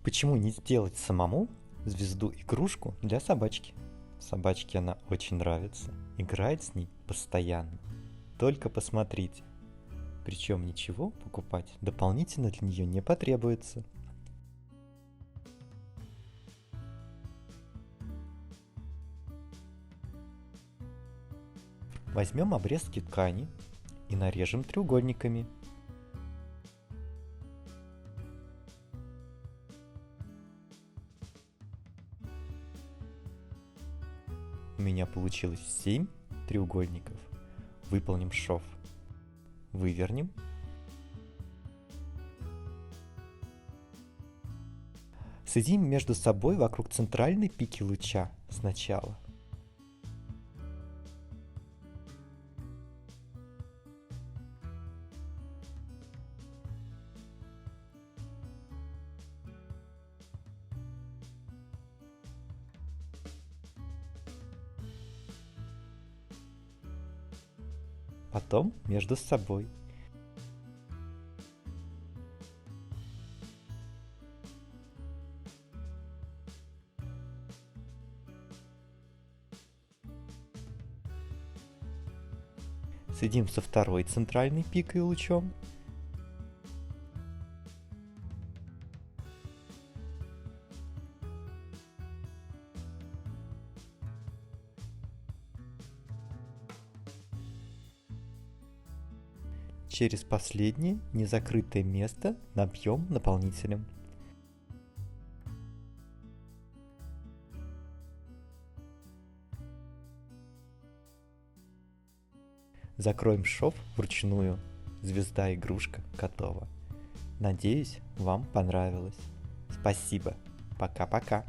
Почему не сделать самому звезду-игрушку для собачки? Собачке она очень нравится, играет с ней постоянно. Только посмотрите. Причем ничего покупать дополнительно для нее не потребуется. Возьмем обрезки ткани и нарежем треугольниками. У меня получилось 7 треугольников. Выполним шов. Вывернем. Соединим между собой вокруг центральной пики луча сначала. Потом между собой. Соединим со второй центральной пикой лучом. Через последнее незакрытое место набьем наполнителем. Закроем шов вручную. Звезда-игрушка готова. Надеюсь, вам понравилось. Спасибо. Пока-пока.